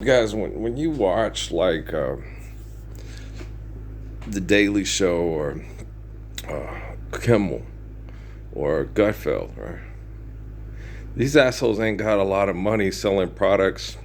Guys, when you watch like The Daily Show or Kimmel or Gutfeld, right? These assholes ain't got a lot of money selling products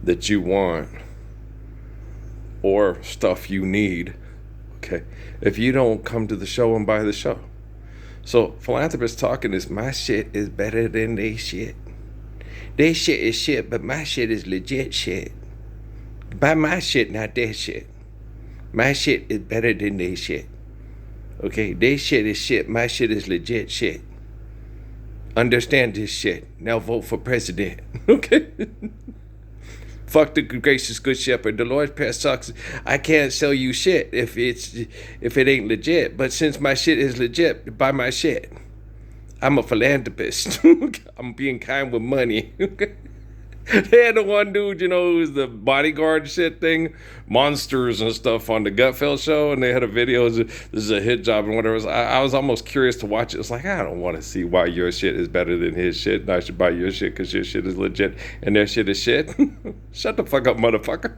that you want or stuff you need, okay, if you don't come to the show and buy the show. So, philanthropists talking is my shit is better than they shit. Their shit is shit, but my shit is legit shit. Buy my shit, not their shit. My shit is better than their shit. Okay, their shit is shit, my shit is legit shit. Understand this shit. Now vote for president. Okay? Fuck the gracious good shepherd. The Lord's Prayer sucks. I can't sell you shit if it ain't legit. But since my shit is legit, buy my shit. I'm a philanthropist. I'm being kind with money. They had the one dude, who's the bodyguard shit thing, monsters and stuff on the Gutfeld show, and they had a video. This is a hit job and whatever. I was almost curious to watch it. It's like, I don't want to see why your shit is better than his shit, and I should buy your shit because your shit is legit and their shit is shit. Shut the fuck up, motherfucker.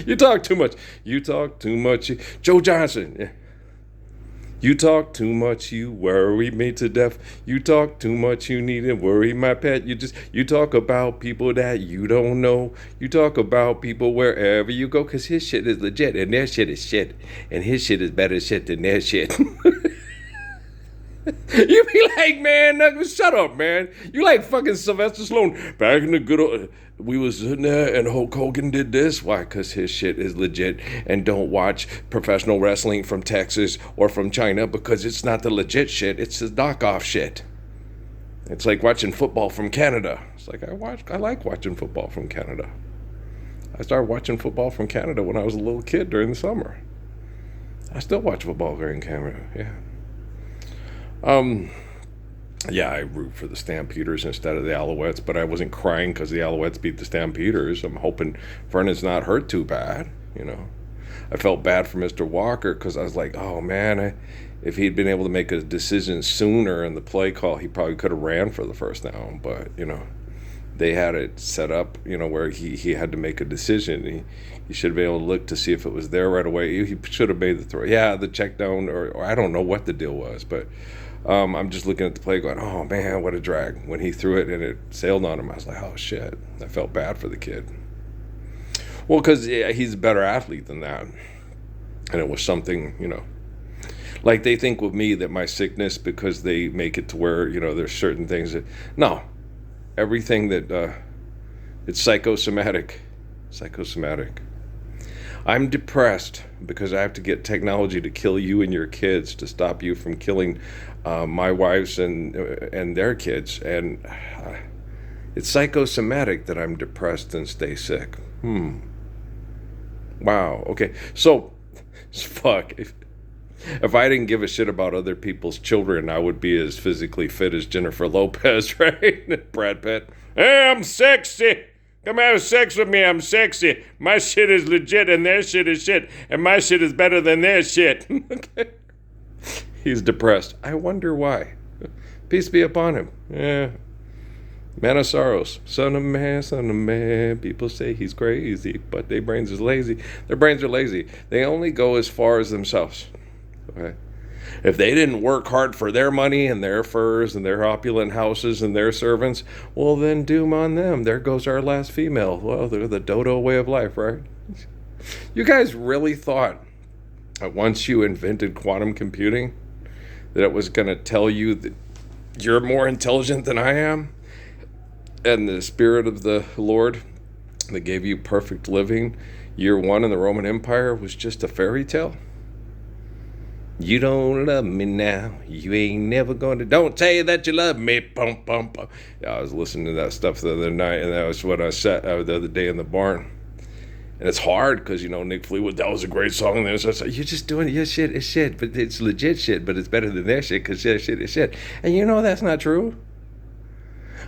You talk too much. You talk too much. Joe Johnson. Yeah. You talk too much, you worry me to death. You talk too much, you need to worry my pet. You talk about people that you don't know. You talk about people wherever you go, cause his shit is legit and their shit is shit. And his shit is better shit than their shit. You be like, man, shut up, man. You like fucking Sylvester Stallone. Back in the good old, we was sitting there and Hulk Hogan did this. Why? Because his shit is legit. And don't watch professional wrestling from Texas or from China because it's not the legit shit. It's the knockoff shit. It's like watching football from Canada. It's like I like watching football from Canada. I started watching football from Canada when I was a little kid during the summer. I still watch football during Canada, yeah. Yeah, I root for the Stampeders instead of the Alouettes, but I wasn't crying because the Alouettes beat the Stampeders. I'm hoping Vernon's not hurt too bad. I felt bad for Mr. Walker because I was like, oh man, if he'd been able to make a decision sooner in the play call, he probably could have ran for the first down. But they had it set up, where he had to make a decision. He should have been able to look to see if it was there right away. He should have made the throw. Yeah, the check down, or I don't know what the deal was, but I'm just looking at the play going, oh man, what a drag. When he threw it and it sailed on him, I was like, oh shit. I felt bad for the kid. Well, because he's a better athlete than that. And it was something, like they think with me that my sickness, because they make it to where, there's certain things that, no, everything that, it's psychosomatic. I'm depressed because I have to get technology to kill you and your kids to stop you from killing my wives and their kids. And it's psychosomatic that I'm depressed and stay sick. Wow. Okay. So, fuck. If I didn't give a shit about other people's children, I would be as physically fit as Jennifer Lopez, right? Brad Pitt. Hey, I'm sexy. Come have sex with me, I'm sexy. My shit is legit and their shit is shit. And my shit is better than their shit. Okay. He's depressed. I wonder why. Peace be upon him. Yeah. Man of sorrows. Son of man. People say he's crazy, but their brains is lazy. Their brains are lazy. They only go as far as themselves. Okay. If they didn't work hard for their money and their furs and their opulent houses and their servants, well, then doom on them. There goes our last female. Well, they're the dodo way of life, right? You guys really thought that once you invented quantum computing, that it was going to tell you that you're more intelligent than I am? And the spirit of the Lord that gave you perfect living, year one in the Roman Empire, was just a fairy tale? You don't love me now. You ain't never gonna. Don't say that you love me. Bum, bum, bum. Yeah, I was listening to that stuff the other night, and that was what I said the other day in the barn. And it's hard because, Nick Fleetwood, that was a great song. And then it's like, you're just doing your shit is shit, but it's legit shit, but it's better than their shit because their shit is shit. And that's not true.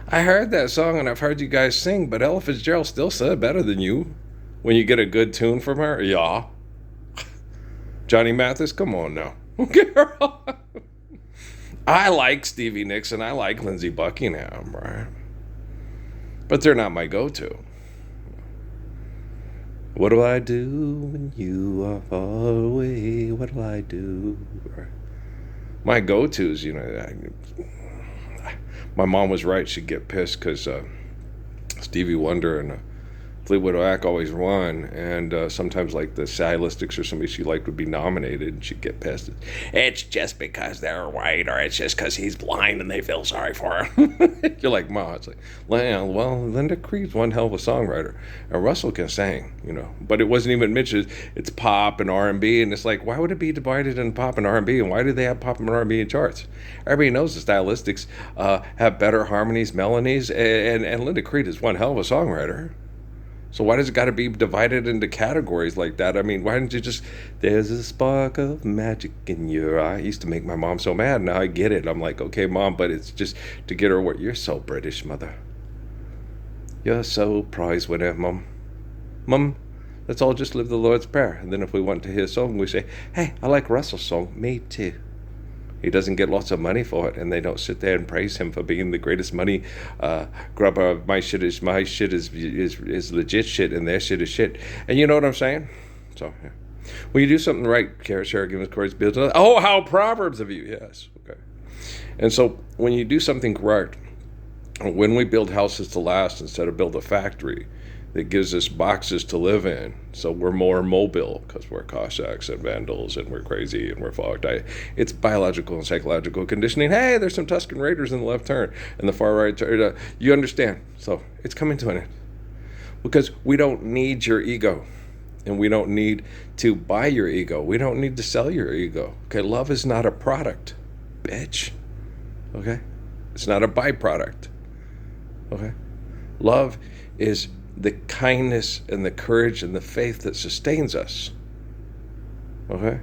I heard that song and I've heard you guys sing, but Ella Fitzgerald still said better than you when you get a good tune from her. Yeah. Johnny Mathis, come on now. Girl. I like Stevie Nicks and I like Lindsey Buckingham, right? But they're not my go-to. What'll I do when you are far away? What'll I do? My go-tos, my mom was right. She'd get pissed because Stevie Wonder and Fleetwood Mac always won, and sometimes like the Stylistics or somebody she liked would be nominated, and she'd get pissed. It's just because they're white, or it's just because he's blind and they feel sorry for him. You're like, Ma, it's like, well, Linda Creed's one hell of a songwriter, and Russell can sing, but it wasn't even mentioned. It's pop and R&B, and it's like, why would it be divided in pop and R&B, and why do they have pop and R&B in charts? Everybody knows the Stylistics have better harmonies, melodies, and Linda Creed is one hell of a songwriter. So why does it got to be divided into categories like that? I mean, why didn't you just, there's a spark of magic in your eye. It used to make my mom so mad. Now I get it. I'm like, okay, Mom, but it's just to get her what, you're so British, Mother. You're so prize winner, Mom. Mom, let's all just live the Lord's Prayer. And then if we want to hear a song, we say, hey, I like Russell's song. Me too. He doesn't get lots of money for it, and they don't sit there and praise him for being the greatest money grubber. My shit is legit shit, and their shit is shit. And you know what I'm saying? So, yeah. When you do something right, Kara Shara gives Corey's builds. Oh, how Proverbs of you, yes. Okay. And so when you do something correct, when we build houses to last instead of build a factory that gives us boxes to live in, so we're more mobile because we're Cossacks and Vandals and we're crazy and we're fucked. It's biological and psychological conditioning. Hey, there's some Tuscan Raiders in the left turn and the far right turn. You understand? So it's coming to an end because we don't need your ego, and we don't need to buy your ego. We don't need to sell your ego. Okay, love is not a product, bitch. Okay, it's not a byproduct. Okay, love is the kindness and the courage and the faith that sustains us. Okay?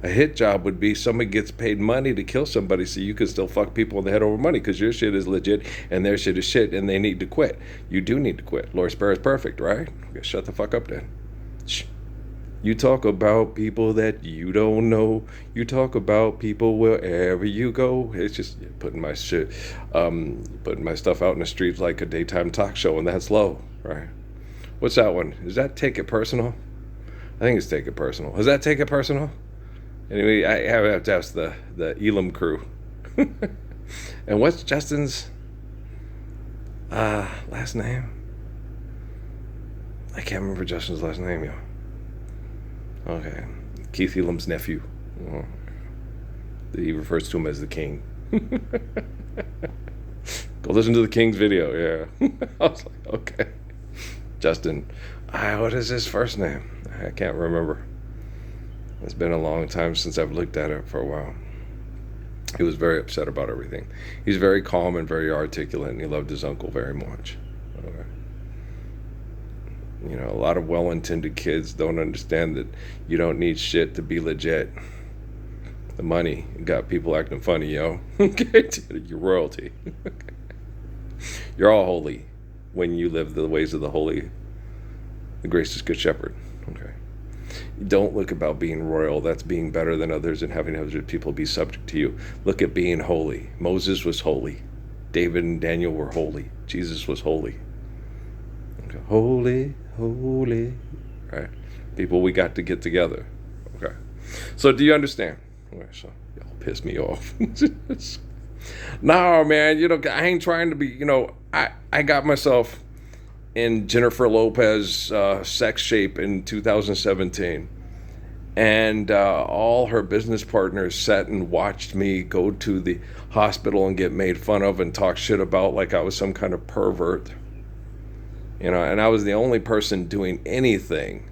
A hit job would be somebody gets paid money to kill somebody so you can still fuck people in the head over money because your shit is legit and their shit is shit and they need to quit. You do need to quit. Lord Spur is perfect, right? Okay, shut the fuck up then. Shh. You talk about people that you don't know. You talk about people wherever you go. It's just putting my shit, putting my stuff out in the streets like a daytime talk show, and that's low, right? What's that one? Is that Take It Personal? I think it's Take It Personal. Is that Take It Personal? Anyway, I have to ask the Elam crew. And what's Justin's last name? I can't remember Justin's last name, yo. Okay. Keith Elam's nephew. Oh. He refers to him as the king. Go listen to the King's video, yeah. I was like, okay. Justin. What is his first name? I can't remember. It's been a long time since I've looked at it for a while. He was very upset about everything. He's very calm and very articulate, and he loved his uncle very much. Okay. A lot of well-intended kids don't understand that you don't need shit to be legit. The money got people acting funny, yo. Okay, you're royalty. You're all holy when you live the ways of the holy, the gracious good shepherd. Okay. Don't look about being royal. That's being better than others and having other people be subject to you. Look at being holy. Moses was holy. David and Daniel were holy. Jesus was holy. Okay. Holy. Holy, right? People, we got to get together. Okay. So do you understand? Okay, so y'all piss me off. No, man, I ain't trying to be, I got myself in Jennifer Lopez sex shape in 2017. And all her business partners sat and watched me go to the hospital and get made fun of and talk shit about like I was some kind of pervert. And I was the only person doing anything.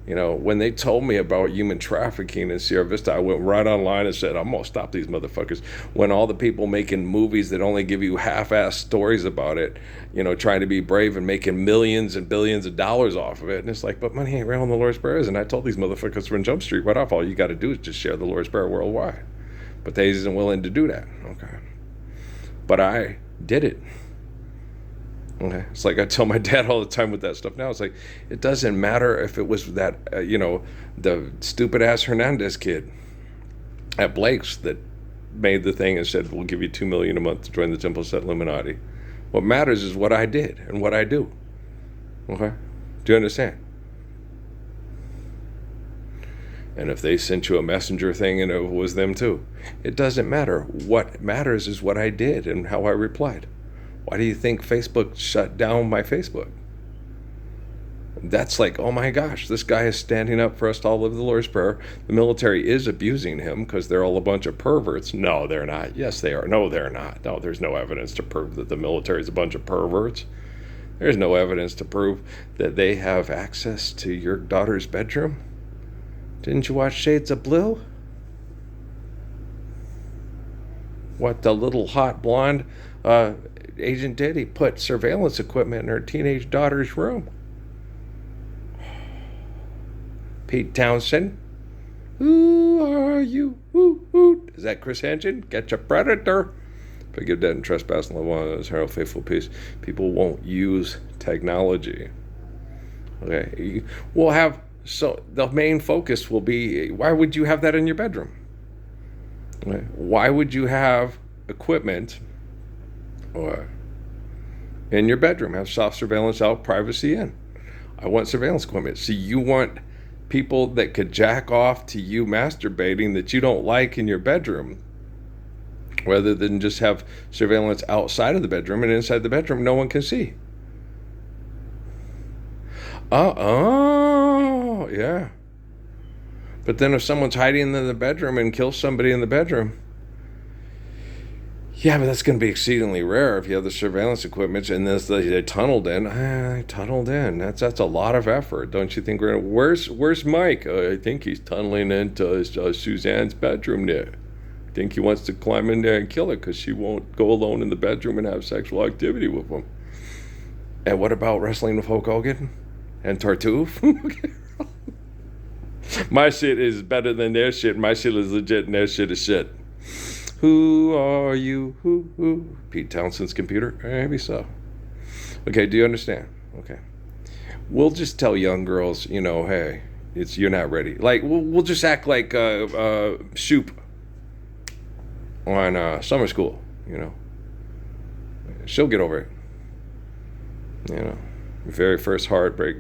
When they told me about human trafficking in Sierra Vista, I went right online and said, I'm going to stop these motherfuckers. When all the people making movies that only give you half-assed stories about it, trying to be brave and making millions and billions of dollars off of it. And it's like, but money ain't real on the Lord's prayers. And I told these motherfuckers from Jump Street, right off, all you got to do is just share the Lord's Prayer worldwide. But they isn't willing to do that. Okay. But I did it. Okay. It's like I tell my dad all the time with that stuff now. It's like, it doesn't matter if it was that, the stupid ass Hernandez kid at Blake's that made the thing and said, we'll give you $2 million a month to join the Temple Set Illuminati. What matters is what I did and what I do. Okay. Do you understand? And if they sent you a messenger thing and it was them too, it doesn't matter. What matters is what I did and how I replied. Why do you think Facebook shut down my Facebook? That's like, oh my gosh, this guy is standing up for us to all live the Lord's Prayer. The military is abusing him because they're all a bunch of perverts. No, they're not. Yes, they are. No, they're not. No, there's no evidence to prove that the military is a bunch of perverts. There's no evidence to prove that they have access to your daughter's bedroom. Didn't you watch Shades of Blue? What the little hot blonde agent did, he put surveillance equipment in her teenage daughter's room. Pete Townsend, who are you? Is that Chris Hansen? Catch a predator. Forgive debt and trespass and love one another, Harold faithful peace. People won't use technology. Okay, we'll have, so the main focus will be, why would you have that in your bedroom? Okay. Why would you have equipment or in your bedroom? Have soft surveillance out, privacy in. I want surveillance equipment. So you want people that could jack off to you masturbating that you don't like in your bedroom, rather than just have surveillance outside of the bedroom, and inside the bedroom no one can see. Oh, yeah. But then if someone's hiding in the bedroom and kills somebody in the bedroom, yeah, but that's going to be exceedingly rare if you have the surveillance equipment and they tunneled in. Tunneled in. That's a lot of effort, don't you think? Where's Mike? I think he's tunneling into Suzanne's bedroom there. I think he wants to climb in there and kill her because she won't go alone in the bedroom and have sexual activity with him. And what about wrestling with Hulk Hogan and Tartuffe? My shit is better than their shit. My shit is legit and their shit is shit. Who are you? Who? Pete Townsend's computer? Maybe so. Okay, do you understand? Okay. We'll just tell young girls, hey, you're not ready. Like, we'll just act like Shoop on summer school, She'll get over it. Very first heartbreak,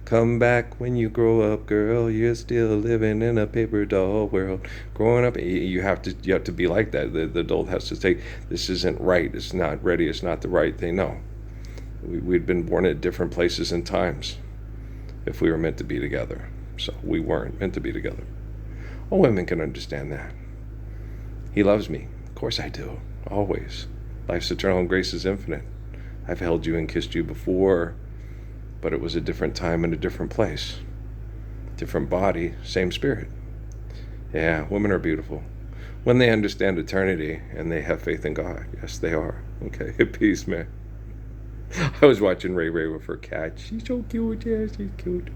come back when you grow up, girl, you're still living in a paper doll world. Growing up, you have to be like that. The adult has to say, this isn't right, it's not ready, it's not the right thing. No, we'd been born at different places and times if we were meant to be together. So we weren't meant to be together. All women can understand that. He loves me. Of course I do. Always. Life's eternal and grace is infinite. I've held you and kissed you before, but it was a different time and a different place. Different body, same spirit. Yeah, women are beautiful. When they understand eternity and they have faith in God. Yes, they are. Okay, peace, man. I was watching Ray with her cat. She's so cute. Yeah, she's cute.